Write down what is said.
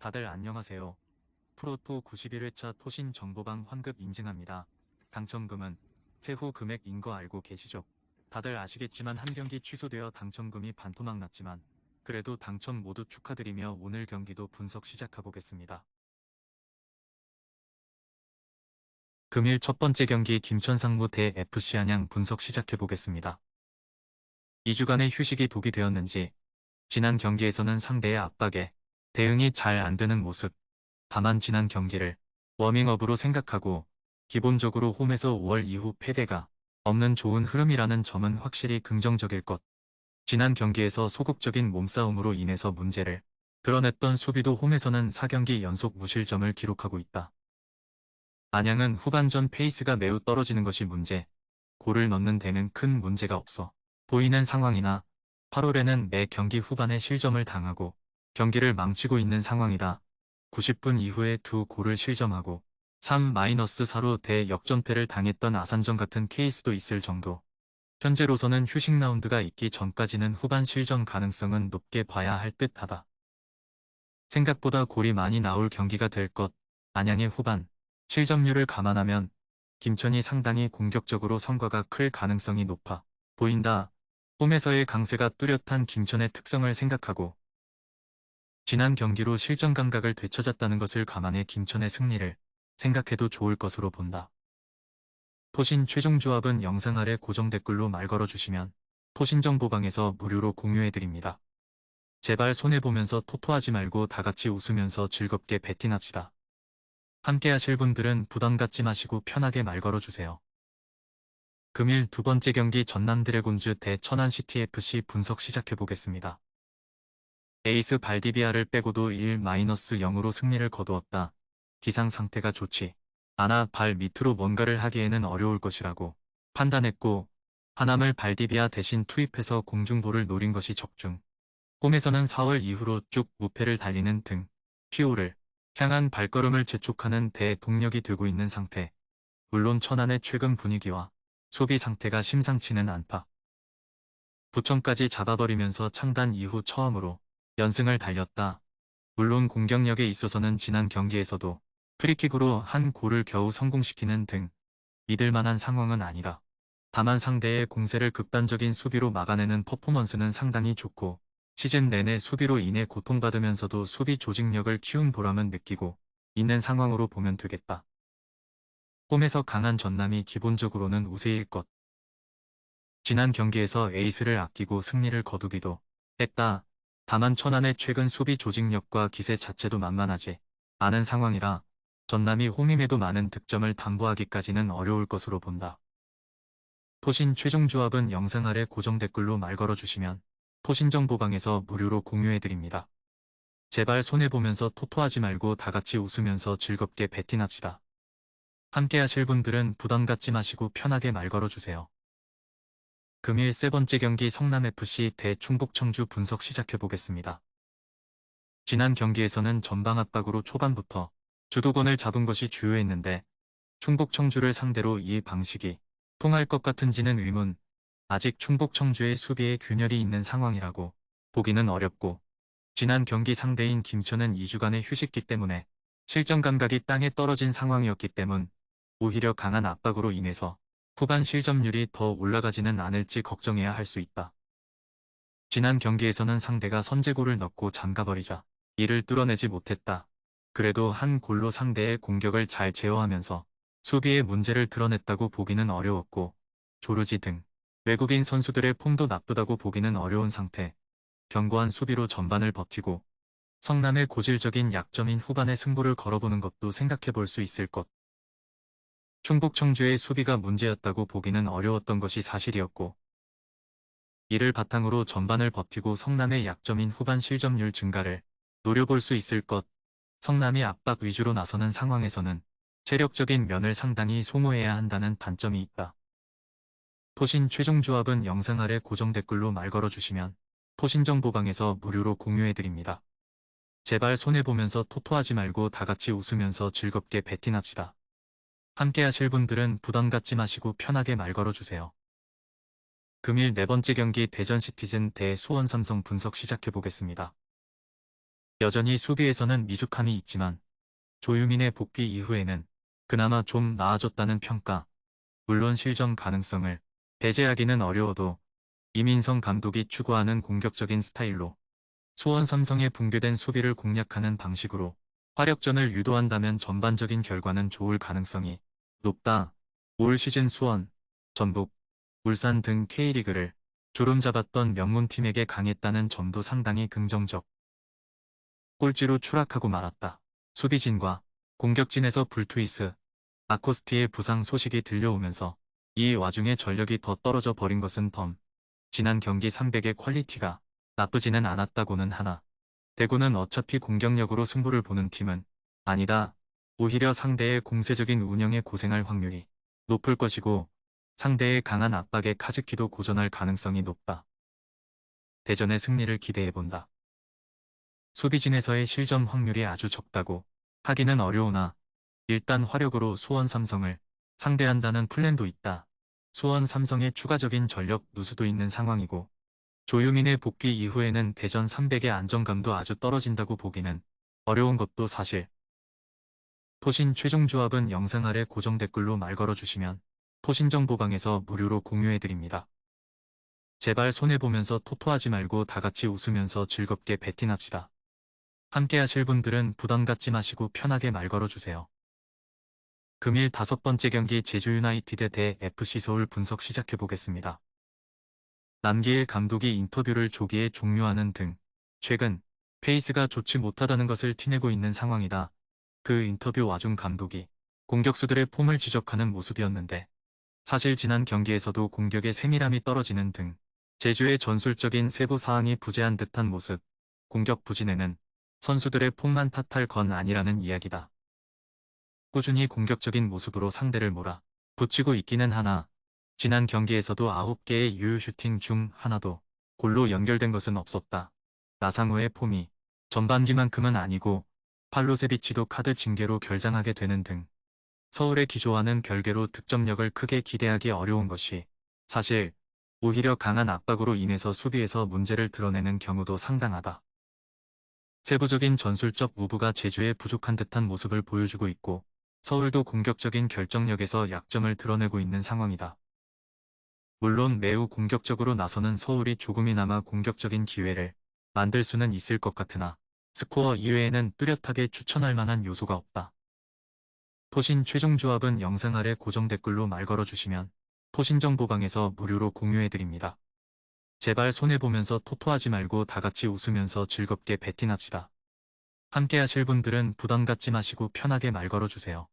다들 안녕하세요. 프로토 91회차 토신 정보방 환급 인증합니다. 당첨금은 세후 금액인 거 알고 계시죠? 다들 아시겠지만 한 경기 취소되어 당첨금이 반토막 났지만 그래도 당첨 모두 축하드리며 오늘 경기도 분석 시작해보겠습니다. 금일 첫 번째 경기 김천상무 대 FC 안양 분석 시작해보겠습니다. 2주간의 휴식이 독이 되었는지 지난 경기에서는 상대의 압박에 대응이 잘 안되는 모습. 다만 지난 경기를 워밍업으로 생각하고 기본적으로 홈에서 5월 이후 패배가 없는 좋은 흐름이라는 점은 확실히 긍정적일 것. 지난 경기에서 소극적인 몸싸움으로 인해서 문제를 드러냈던 수비도 홈에서는 4경기 연속 무실점을 기록하고 있다. 안양은 후반전 페이스가 매우 떨어지는 것이 문제, 골을 넣는 데는 큰 문제가 없어 보이는 상황이나 8월에는 매 경기 후반에 실점을 당하고 경기를 망치고 있는 상황이다. 90분 이후에 두 골을 실점하고 3-4로 대역전패를 당했던 아산전 같은 케이스도 있을 정도. 현재로서는 휴식 라운드가 있기 전까지는 후반 실점 가능성은 높게 봐야 할 듯하다. 생각보다 골이 많이 나올 경기가 될 것. 안양의 후반 실점률을 감안하면 김천이 상당히 공격적으로 성과가 클 가능성이 높아 보인다. 홈에서의 강세가 뚜렷한 김천의 특성을 생각하고 지난 경기로 실전 감각을 되찾았다는 것을 감안해 김천의 승리를 생각해도 좋을 것으로 본다. 토신 최종 조합은 영상 아래 고정 댓글로 말 걸어주시면 토신정보방에서 무료로 공유해드립니다. 제발 손해보면서 토토하지 말고 다같이 웃으면서 즐겁게 배팅합시다. 함께 하실 분들은 부담 갖지 마시고 편하게 말 걸어주세요. 금일 두 번째 경기 전남 드래곤즈 대 천안 CTFC 분석 시작해보겠습니다. 에이스 발디비아를 빼고도 1-0으로 승리를 거두었다. 기상 상태가 좋지 않아 발 밑으로 뭔가를 하기에는 어려울 것이라고 판단했고 하남을 발디비아 대신 투입해서 공중볼을 노린 것이 적중. 홈에서는 4월 이후로 쭉 무패를 달리는 등 피오를 향한 발걸음을 재촉하는 대동력이 되고 있는 상태. 물론 천안의 최근 분위기와 소비 상태가 심상치는 않다. 부천까지 잡아버리면서 창단 이후 처음으로 연승을 달렸다. 물론 공격력에 있어서는 지난 경기에서도 프리킥으로 한 골을 겨우 성공시키는 등 믿을만한 상황은 아니다. 다만 상대의 공세를 극단적인 수비로 막아내는 퍼포먼스는 상당히 좋고 시즌 내내 수비로 인해 고통받으면서도 수비 조직력을 키운 보람은 느끼고 있는 상황으로 보면 되겠다. 홈에서 강한 전남이 기본적으로는 우세일 것. 지난 경기에서 에이스를 아끼고 승리를 거두기도 했다. 다만 천안의 최근 수비 조직력과 기세 자체도 만만하지 않은 상황이라 전남이 홈임에도 많은 득점을 담보하기까지는 어려울 것으로 본다. 토신 최종 조합은 영상 아래 고정 댓글로 말 걸어주시면 토신정보방에서 무료로 공유해드립니다. 제발 손해보면서 토토하지 말고 다같이 웃으면서 즐겁게 배팅합시다. 함께 하실 분들은 부담 갖지 마시고 편하게 말 걸어주세요. 금일 세 번째 경기 성남FC 대 충북청주 분석 시작해보겠습니다. 지난 경기에서는 전방 압박으로 초반부터 주도권을 잡은 것이 주요했는데 충북청주를 상대로 이 방식이 통할 것 같은지는 의문. 아직 충북청주의 수비에 균열이 있는 상황이라고 보기는 어렵고 지난 경기 상대인 김천은 2주간의 휴식기 때문에 실전 감각이 땅에 떨어진 상황이었기 때문 오히려 강한 압박으로 인해서 후반 실점률이 더 올라가지는 않을지 걱정해야 할 수 있다. 지난 경기에서는 상대가 선제골을 넣고 잠가버리자 이를 뚫어내지 못했다. 그래도 한 골로 상대의 공격을 잘 제어하면서 수비의 문제를 드러냈다고 보기는 어려웠고 조르지 등 외국인 선수들의 폼도 나쁘다고 보기는 어려운 상태. 견고한 수비로 전반을 버티고 성남의 고질적인 약점인 후반에 승부를 걸어보는 것도 생각해볼 수 있을 것. 충북청주의 수비가 문제였다고 보기는 어려웠던 것이 사실이었고 이를 바탕으로 전반을 버티고 성남의 약점인 후반 실점률 증가를 노려볼 수 있을 것. 성남이 압박 위주로 나서는 상황에서는 체력적인 면을 상당히 소모해야 한다는 단점이 있다. 토신 최종 조합은 영상 아래 고정 댓글로 말 걸어주시면 토신정보방에서 무료로 공유해드립니다. 제발 손해보면서 토토하지 말고 다같이 웃으면서 즐겁게 배팅합시다. 함께 하실 분들은 부담 갖지 마시고 편하게 말 걸어주세요. 금일 네 번째 경기 대전 시티즌 대 수원 삼성 분석 시작해보겠습니다. 여전히 수비에서는 미숙함이 있지만 조유민의 복귀 이후에는 그나마 좀 나아졌다는 평가. 물론 실점 가능성을 배제하기는 어려워도 이민성 감독이 추구하는 공격적인 스타일로 수원 삼성의 붕괴된 수비를 공략하는 방식으로 화력전을 유도한다면 전반적인 결과는 좋을 가능성이 높다. 올 시즌 수원, 전북, 울산 등 K리그를 주름잡았던 명문팀에게 강했다는 점도 상당히 긍정적. 꼴찌로 추락하고 말았다. 수비진과 공격진에서 불투이스, 아코스티의 부상 소식이 들려오면서 이 와중에 전력이 더 떨어져 버린 것은 덤. 지난 경기 300의 퀄리티가 나쁘지는 않았다고는 하나. 대구는 어차피 공격력으로 승부를 보는 팀은 아니다. 오히려 상대의 공세적인 운영에 고생할 확률이 높을 것이고 상대의 강한 압박에 카즈키도 고전할 가능성이 높다. 대전의 승리를 기대해본다. 수비진에서의 실점 확률이 아주 적다고 하기는 어려우나 일단 화력으로 수원 삼성을 상대한다는 플랜도 있다. 수원 삼성의 추가적인 전력 누수도 있는 상황이고 조유민의 복귀 이후에는 대전 300의 안정감도 아주 떨어진다고 보기는 어려운 것도 사실. 토신 최종 조합은 영상 아래 고정 댓글로 말 걸어주시면 토신정보방에서 무료로 공유해드립니다. 제발 손해보면서 토토하지 말고 다같이 웃으면서 즐겁게 배팅합시다. 함께 하실 분들은 부담 갖지 마시고 편하게 말 걸어주세요. 금일 5번째 경기 제주 유나이티드 대 FC 서울 분석 시작해보겠습니다. 남기일 감독이 인터뷰를 조기에 종료하는 등 최근 페이스가 좋지 못하다는 것을 티내고 있는 상황이다. 그 인터뷰 와중 감독이 공격수들의 폼을 지적하는 모습이었는데 사실 지난 경기에서도 공격의 세밀함이 떨어지는 등 제주의 전술적인 세부 사항이 부재한 듯한 모습, 공격 부진에는 선수들의 폼만 탓할 건 아니라는 이야기다. 꾸준히 공격적인 모습으로 상대를 몰아 붙이고 있기는 하나 지난 경기에서도 9개의 유효 슈팅 중 하나도 골로 연결된 것은 없었다. 나상호의 폼이 전반기만큼은 아니고 팔로세비치도 카드 징계로 결장하게 되는 등 서울의 기조와는 별개로 득점력을 크게 기대하기 어려운 것이 사실 오히려 강한 압박으로 인해서 수비에서 문제를 드러내는 경우도 상당하다. 세부적인 전술적 무브가 제주에 부족한 듯한 모습을 보여주고 있고 서울도 공격적인 결정력에서 약점을 드러내고 있는 상황이다. 물론 매우 공격적으로 나서는 서울이 조금이나마 공격적인 기회를 만들 수는 있을 것 같으나 스코어 이외에는 뚜렷하게 추천할 만한 요소가 없다. 토신 최종 조합은 영상 아래 고정 댓글로 말 걸어주시면 토신정보방에서 무료로 공유해드립니다. 제발 손해보면서 토토하지 말고 다같이 웃으면서 즐겁게 배팅합시다. 함께 하실 분들은 부담 갖지 마시고 편하게 말 걸어주세요.